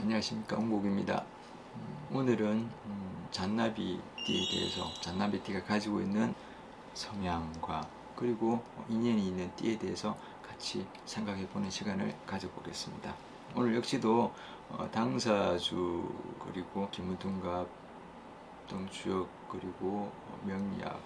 안녕하십니까, 홍국입니다. 오늘은 잔나비띠에 대해서, 잔나비띠가 가지고 있는 성향과 그리고 인연이 있는 띠에 대해서 같이 생각해 보는 시간을 가져보겠습니다. 오늘 역시도 당사주 그리고 기무등갑 등 주역 그리고 명리학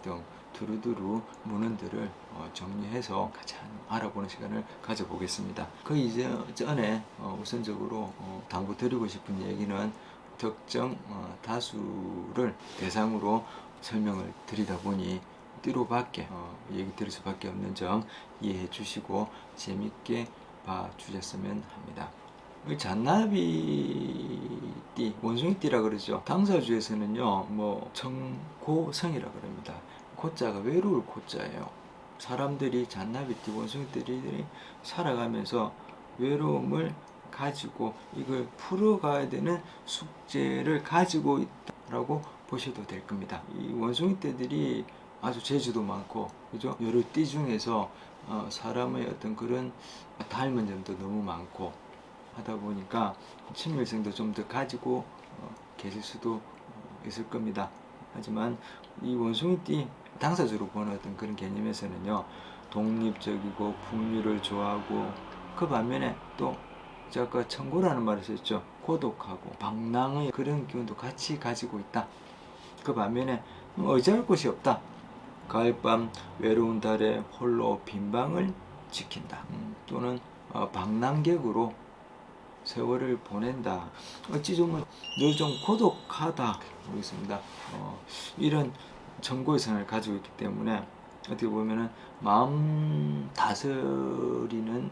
등 두루두루 문헌들을 정리해서 같이 알아보는 시간을 가져보겠습니다. 그 이전에 우선적으로 당부드리고 싶은 얘기는 특정 다수를 대상으로 설명을 드리다 보니 띠로밖에 얘기 드릴 수밖에 없는 점 이해해 주시고 재밌게 봐주셨으면 합니다. 잔나비띠, 원숭이띠라 그러죠. 당사주에서는요, 청고성이라 그럽니다. 고자가 외로울 고자예요. 사람들이 잔나비띠, 원숭이띠들이 살아가면서 외로움을 가지고 이걸 풀어가야 되는 숙제를 가지고 있다라고 보셔도 될 겁니다. 이 원숭이띠들이 아주 재주도 많고, 그죠? 여러 띠 중에서 사람의 어떤 그런 닮은 점도 너무 많고 하다 보니까 친밀성도 좀 더 가지고 계실 수도 있을 겁니다. 하지만 이 원숭이띠 당사주로 보는 어떤 그런 개념에서는요, 독립적이고 풍류를 좋아하고, 그 반면에 또 제가 아까 청고라는 말을 썼죠. 고독하고 방랑의 그런 기운도 같이 가지고 있다. 그 반면에 의지할 곳이 없다. 가을밤 외로운 달에 홀로 빈방을 지킨다. 또는 방랑객으로 세월을 보낸다. 어찌 보면 늘 좀 고독하다 모르겠습니다. 이런 정고의 성을 가지고 있기 때문에 어떻게 보면은 마음 다스리는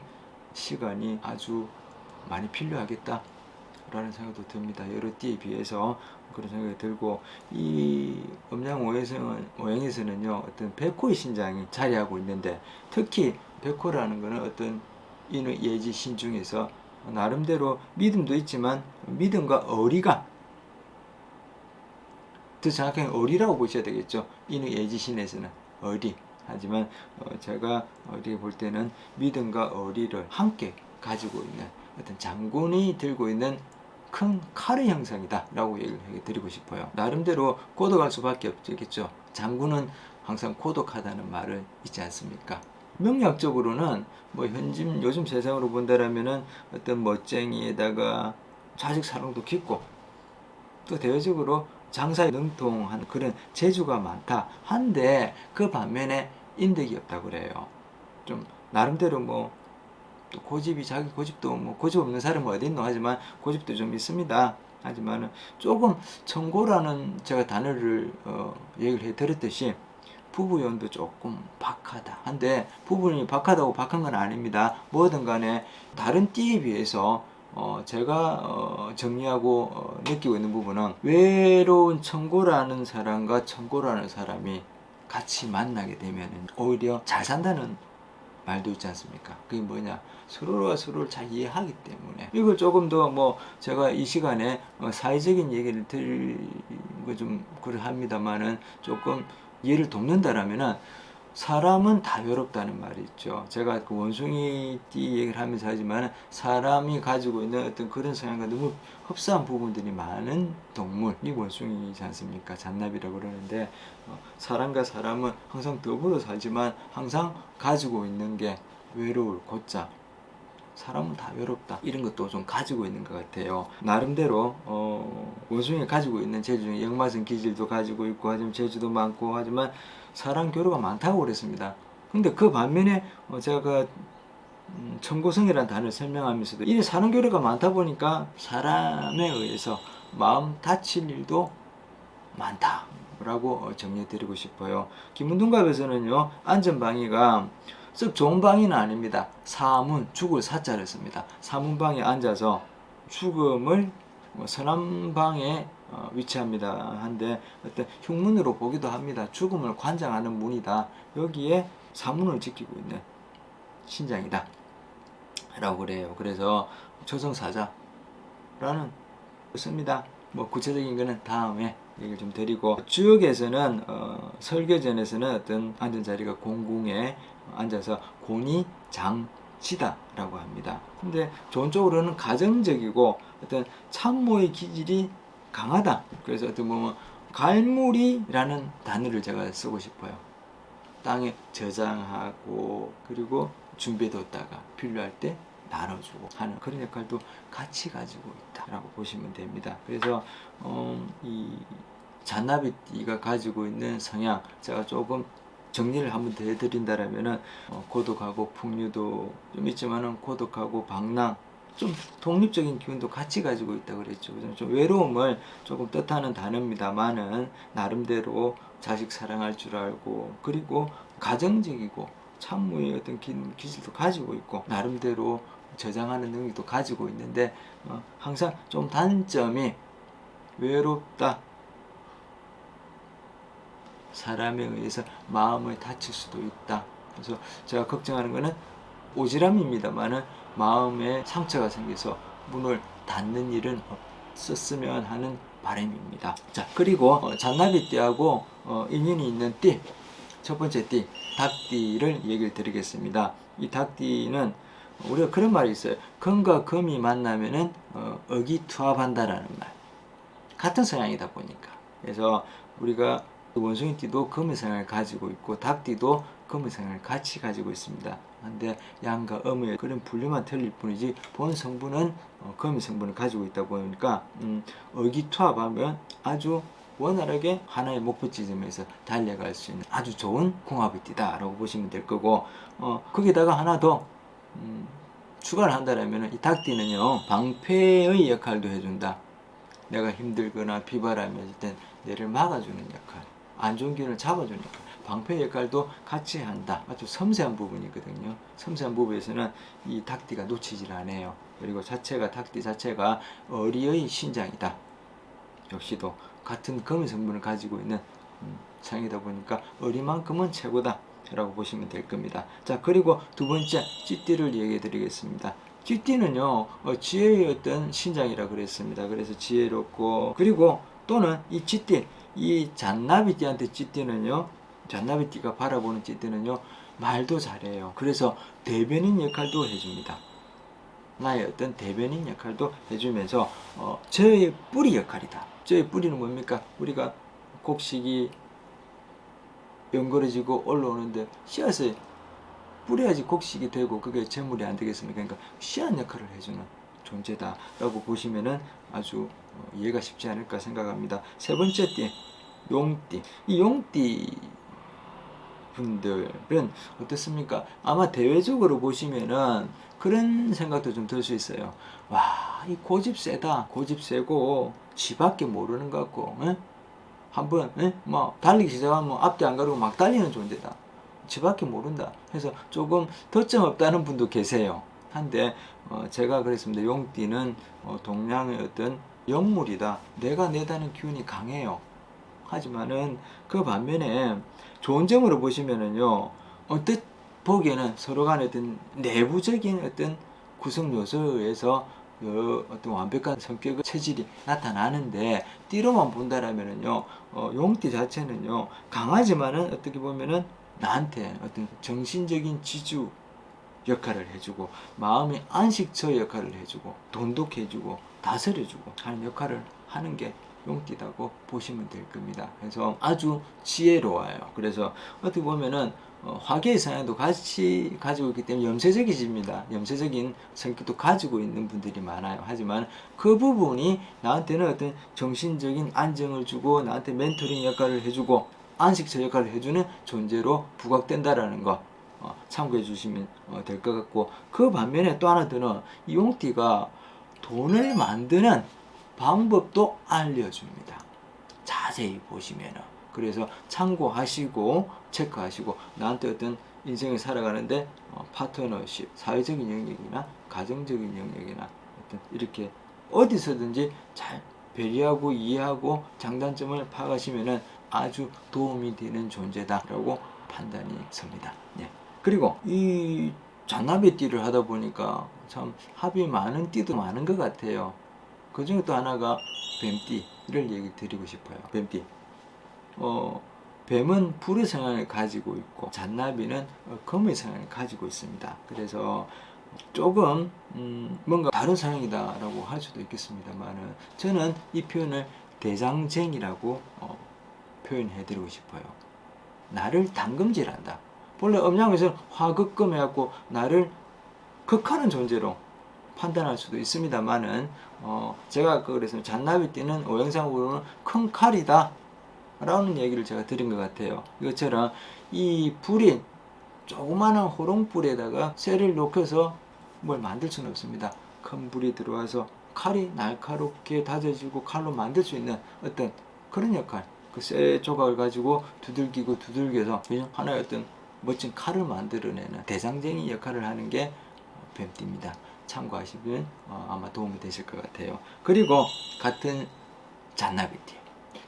시간이 아주 많이 필요하겠다 라는 생각도 듭니다. 여러 띠에 비해서 그런 생각이 들고, 이 음양 오행에서는요, 어떤 백호의 신장이 자리하고 있는데, 특히 백호라는 것은 어떤 인의 예지 신 중에서 나름대로 믿음도 있지만 믿음과 어리가, 더 정확하게 어리라고 보셔야 되겠죠. 인의 예지신에서는 어리. 하지만 제가 어떻게 볼 때는 믿음과 어리를 함께 가지고 있는 어떤 장군이 들고 있는 큰 칼의 형상이다 라고 얘기를 드리고 싶어요. 나름대로 고독할 수밖에 없겠죠. 장군은 항상 고독하다는 말을 있지 않습니까? 명리학적으로는 요즘 세상으로 본다라면은 어떤 멋쟁이에다가 자식 사랑도 깊고, 또 대외적으로 장사에 능통한 그런 재주가 많다 한데, 그 반면에 인덕이 없다 그래요. 좀 나름대로 또 고집이, 자기 고집도 고집 없는 사람은 어디 있노 하지만 고집도 좀 있습니다. 하지만 조금 청고라는 제가 단어를 얘기를 해 드렸듯이 부부연도 조금 박하다 한데, 부부연이 박하다고 박한 건 아닙니다. 뭐든 간에 다른 띠에 비해서 제가 정리하고 느끼고 있는 부분은, 외로운 청고라는 사람과 청고라는 사람이 같이 만나게 되면 오히려 잘 산다는 말도 있지 않습니까? 그게 뭐냐, 서로가 서로를 잘 이해하기 때문에. 이걸 조금 더 제가 이 시간에 사회적인 얘기를 드릴 거 좀 그러합니다만은, 조금 이해를 돕는다라면은, 사람은 다 외롭다는 말이 있죠. 제가 그 원숭이띠 얘기를 하면서 하지만, 사람이 가지고 있는 어떤 그런 성향과 너무 흡사한 부분들이 많은 동물이 원숭이지 않습니까? 잔나비라고 그러는데, 사람과 사람은 항상 더불어 살지만 항상 가지고 있는 게 외로울 고자. 사람은 다 외롭다, 이런 것도 좀 가지고 있는 것 같아요. 나름대로 원숭이가 가지고 있는 재주 중에 역마성 기질도 가지고 있고, 하지만 재주도 많고, 하지만 사람 교류가 많다고 그랬습니다. 근데 그 반면에 제가 그 청고성이라는 단어를 설명하면서도, 이 사람 교류가 많다 보니까 사람에 의해서 마음 다칠 일도 많다 라고 정리해 드리고 싶어요. 김문둥갑에서는요, 안전방위가 썩 좋은 방위는 아닙니다. 사문, 죽을 사자를 씁니다. 사문방에 앉아서 죽음을 서남방에 위치합니다. 한데, 어떤 흉문으로 보기도 합니다. 죽음을 관장하는 문이다. 여기에 사문을 지키고 있는 신장이다 라고 그래요. 그래서 초성사자라는 씁니다. 구체적인 거는 다음에 얘기를 좀 드리고, 주역에서는 설교전에서는 어떤 앉은 자리가 공궁에 앉아서 공이 장 지다라고 합니다. 근데 좋은 쪽으로는 가정적이고 어떤 참모의 기질이 강하다. 그래서 어떻게 보면 갈무리라는 단어를 제가 쓰고 싶어요. 땅에 저장하고 그리고 준비해뒀다가 필요할 때 나눠주고 하는 그런 역할도 같이 가지고 있다라고 보시면 됩니다. 그래서 이 잔나비띠가 가지고 있는 성향, 제가 조금 정리를 한번 더 해드린다라면은 고독하고 풍류도 좀 있지만은 고독하고 방랑, 좀 독립적인 기운도 같이 가지고 있다고 그랬죠. 좀 외로움을 조금 뜻하는 단어입니다만은 나름대로 자식 사랑할 줄 알고, 그리고 가정적이고 참무의 어떤 기질도 가지고 있고 나름대로 저장하는 능력도 가지고 있는데 항상 좀 단점이 외롭다, 사람에 의해서 마음을 다칠 수도 있다. 그래서 제가 걱정하는 거는 오지랖입니다만은 마음에 상처가 생겨서 문을 닫는 일은 없었으면 하는 바람입니다. 자, 그리고 잔나비띠하고 인연이 있는 띠, 첫 번째 띠, 닭띠를 얘기를 드리겠습니다. 이 닭띠는 우리가 그런 말이 있어요. 금과 금이 만나면은 의기투합한다라는 말. 같은 성향이다 보니까. 그래서 우리가 원숭이띠도 금의 성향을 가지고 있고 닭띠도 금의 성향을 같이 가지고 있습니다. 근데 양과 음의 그런 분류만 틀릴 뿐이지 본 성분은 금의 성분을 가지고 있다 보니까 의기투합하면 아주 원활하게 하나의 목표 지점에서 달려갈 수 있는 아주 좋은 궁합의 띠다라고 보시면 될 거고, 거기다가 하나 더 추가를 한다면 이 닭띠는요 방패의 역할도 해준다. 내가 힘들거나 비바람이 있을 땐 내를 막아주는 역할, 안 좋은 기운을 잡아주는 역할, 방패 역할도 같이 한다. 아주 섬세한 부분이거든요. 섬세한 부분에서는 이 닭띠가 놓치질 않아요. 그리고 닭띠 자체가 어리의 신장이다. 역시도 같은 금의 성분을 가지고 있는 상이다 보니까 어리만큼은 최고다 라고 보시면 될 겁니다. 자, 그리고 두 번째 찌띠를 얘기해 드리겠습니다. 쥐띠는요 지혜의 어떤 신장이라 그랬습니다. 그래서 지혜롭고, 그리고 또는 이 쥐띠, 이 잔나비띠한테 쥐띠는요, 잔나비띠가 바라보는 쥐띠는요 말도 잘해요. 그래서 대변인 역할도 해줍니다. 나의 어떤 대변인 역할도 해주면서 저의 뿌리 역할이다. 저의 뿌리는 뭡니까? 우리가 곡식이 연거려지고 올라오는데 씨앗을 뿌려야지 곡식이 되고 그게 재물이 안 되겠습니까? 그러니까 씨앗 역할을 해주는 존재다라고 보시면은 아주 이해가 쉽지 않을까 생각합니다. 세 번째 띠, 용띠. 이 용띠 분들은 어떻습니까? 아마 대외적으로 보시면은 그런 생각도 좀 들 수 있어요. 와, 이 고집 세다. 고집 세고 지밖에 모르는 것 같고, 에? 한번 뭐 달리기 시작하면 앞뒤 안 가리고 막 달리는 존재다. 지밖에 모른다. 그래서 조금 덧점 없다는 분도 계세요. 한데 제가 그랬습니다. 용띠는 동양의 어떤 영물이다. 내가 내다는 기운이 강해요. 하지만은 그 반면에 좋은 점으로 보시면은요, 언뜻 보기에는 서로 간의 어떤 내부적인 어떤 구성 요소에서 어떤 완벽한 성격의 체질이 나타나는데, 띠로만 본다라면은요 용띠 자체는요 강하지만은 어떻게 보면은 나한테 어떤 정신적인 지주 역할을 해주고 마음의 안식처 역할을 해주고 돈독해주고 다스려주고 하는 역할을 하는 게 용띠다고 보시면 될 겁니다. 그래서 아주 지혜로워요. 그래서 어떻게 보면은 화계의 성향도 같이 가지고 있기 때문에 염세적이집니다. 염세적인 성격도 가지고 있는 분들이 많아요. 하지만 그 부분이 나한테는 어떤 정신적인 안정을 주고 나한테 멘토링 역할을 해주고 안식처 역할을 해주는 존재로 부각된다라는 거 참고해 주시면 될 것 같고, 그 반면에 또 하나 더는 이 용띠가 돈을 만드는 방법도 알려줍니다. 자세히 보시면은. 그래서 참고하시고 체크하시고 나한테 어떤 인생을 살아가는데 파트너십, 사회적인 영역이나 가정적인 영역이나 어떤 이렇게 어디서든지 잘 배려하고 이해하고 장단점을 파악하시면은 아주 도움이 되는 존재다라고 판단이 섭니다. 네. 그리고 이 잔나비띠를 하다 보니까 참 합이 많은 띠도 많은 것 같아요. 그 중에 또 하나가 뱀띠를 얘기 드리고 싶어요. 뱀띠. 뱀은 불의 성향을 가지고 있고 잔나비는 금의 성향을 가지고 있습니다. 그래서 조금 뭔가 다른 성향이다라고 할 수도 있겠습니다만은 저는 이 표현을 대장쟁이라고 표현해드리고 싶어요. 나를 당금질한다. 본래 음양에서는 화극금 해갖고 나를 극하는 존재로 판단할 수도 있습니다만은 제가 그래서 잔나비띠는 오행상으로는 큰 칼이다 라는 얘기를 제가 드린 것 같아요. 이것처럼 이 불이 조그마한 호롱불에다가 쇠를 녹여서 뭘 만들 수는 없습니다. 큰 불이 들어와서 칼이 날카롭게 다져지고 칼로 만들 수 있는 어떤 그런 역할, 그 쇠 조각을 가지고 두들겨서 하나의 어떤 멋진 칼을 만들어내는 대장쟁이 역할을 하는 게 뱀띠입니다. 참고하시면 아마 도움이 되실 것 같아요. 그리고 같은 잔나비띠.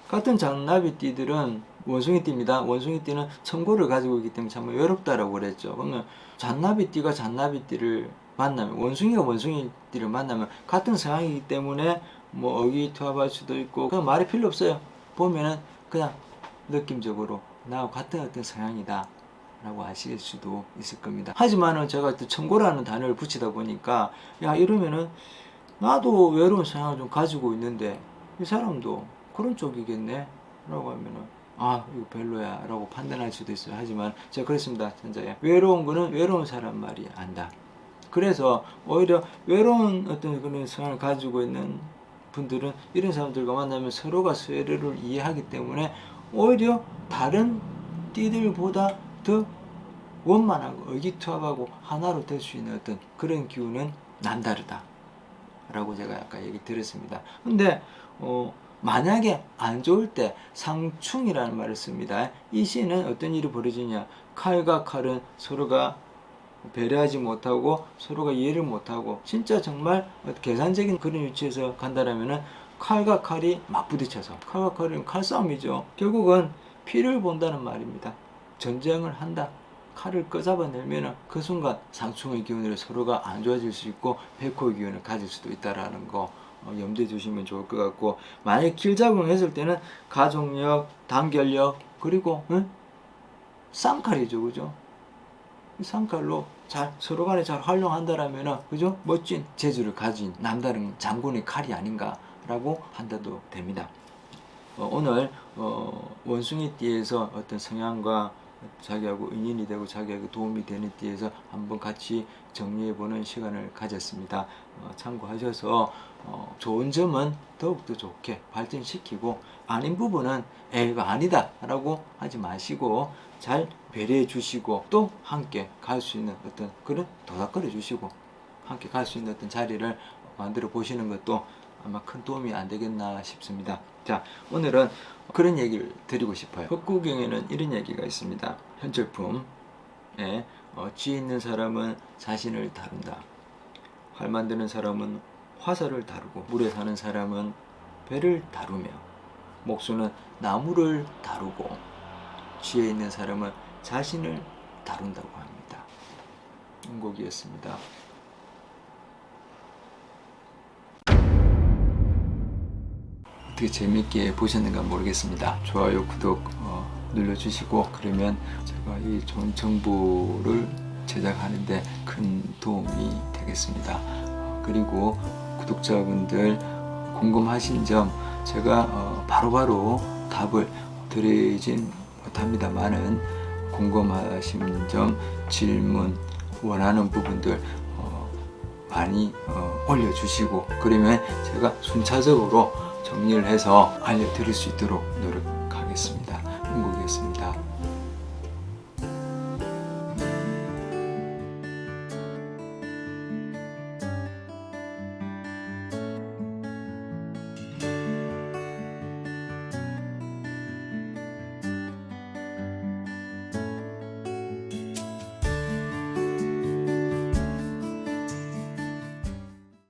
같은 잔나비띠들은 원숭이띠입니다. 원숭이띠는 청고를 가지고 있기 때문에 참 외롭다라고 그랬죠. 그러면 잔나비띠가 잔나비띠를 만나면, 원숭이가 원숭이띠를 만나면 같은 성향이기 때문에 뭐 의기투합할 수도 있고, 그냥 말이 필요 없어요. 보면은 그냥 느낌적으로 나하고 같은 어떤 성향이다 라고 아실 수도 있을 겁니다. 하지만은 제가 또 청고라는 단어를 붙이다 보니까 야, 이러면은 나도 외로운 성향을 좀 가지고 있는데 이 사람도 그런 쪽이겠네 라고 하면은 아, 이거 별로야 라고 판단할 수도 있어요. 하지만 제가 그랬습니다. 천자에 외로운 거는 외로운 사람 말이 안다. 그래서 오히려 외로운 어떤 그런 성향을 가지고 있는 분들은 이런 사람들과 만나면 서로가 서로를 이해하기 때문에 오히려 다른 띠들보다 더 원만하고 의기투합하고 하나로 될 수 있는 어떤 그런 기운은 남다르다 라고 제가 아까 얘기 드렸습니다. 근데 만약에 안 좋을 때 상충이라는 말을 씁니다. 이 시에는 어떤 일이 벌어지냐, 칼과 칼은 서로가 배려하지 못하고 서로가 이해를 못하고 진짜 정말 계산적인 그런 위치에서 간다라면은 칼과 칼이 맞부딪혀서, 칼과 칼은 칼싸움이죠. 결국은 피를 본다는 말입니다. 전쟁을 한다. 칼을 끄잡아내면 그 순간 상충의 기운으로 서로가 안 좋아질 수 있고 백호의 기운을 가질 수도 있다라는 거 염두에 두시면 좋을 것 같고, 만약에 길작용했을 때는 가족력, 단결력, 그리고 쌍칼이죠, 그죠? 쌍칼로 잘 서로 간에 잘 활용한다라면 그죠? 멋진 재주를 가진 남다른 장군의 칼이 아닌가라고 판단도 됩니다. 오늘 원숭이띠에서 어떤 성향과 자기하고 인연이 되고 자기하고 도움이 되는 띠에서 한번 같이 정리해보는 시간을 가졌습니다. 참고하셔서 좋은 점은 더욱더 좋게 발전시키고 아닌 부분은 이거 아니다 라고 하지 마시고 잘 배려해 주시고 또 함께 갈 수 있는 어떤 그런 도닥거려 주시고 함께 갈 수 있는 어떤 자리를 만들어 보시는 것도 아마 큰 도움이 안 되겠나 싶습니다. 자, 오늘은 그런 얘기를 드리고 싶어요. 헛구경에는 이런 얘기가 있습니다. 현철품에 쥐 있는 사람은 자신을 다룬다. 활 만드는 사람은 화살을 다루고, 물에 사는 사람은 배를 다루며, 목수는 나무를 다루고, 쥐에 있는 사람은 자신을 다룬다고 합니다. 음곡이었습니다. 어떻게 재밌게 보셨는가 모르겠습니다. 좋아요, 구독 눌러주시고, 그러면 제가 이 좋은 정보를 제작하는데 큰 도움이 되겠습니다. 그리고 구독자분들 궁금하신 점 제가 바로바로 답을 드리진 못합니다만은 궁금하신 점, 질문, 원하는 부분들 많이 올려주시고, 그러면 제가 순차적으로 정리를 해서 알려드릴 수 있도록 노력하겠습니다. 흥국이었습니다.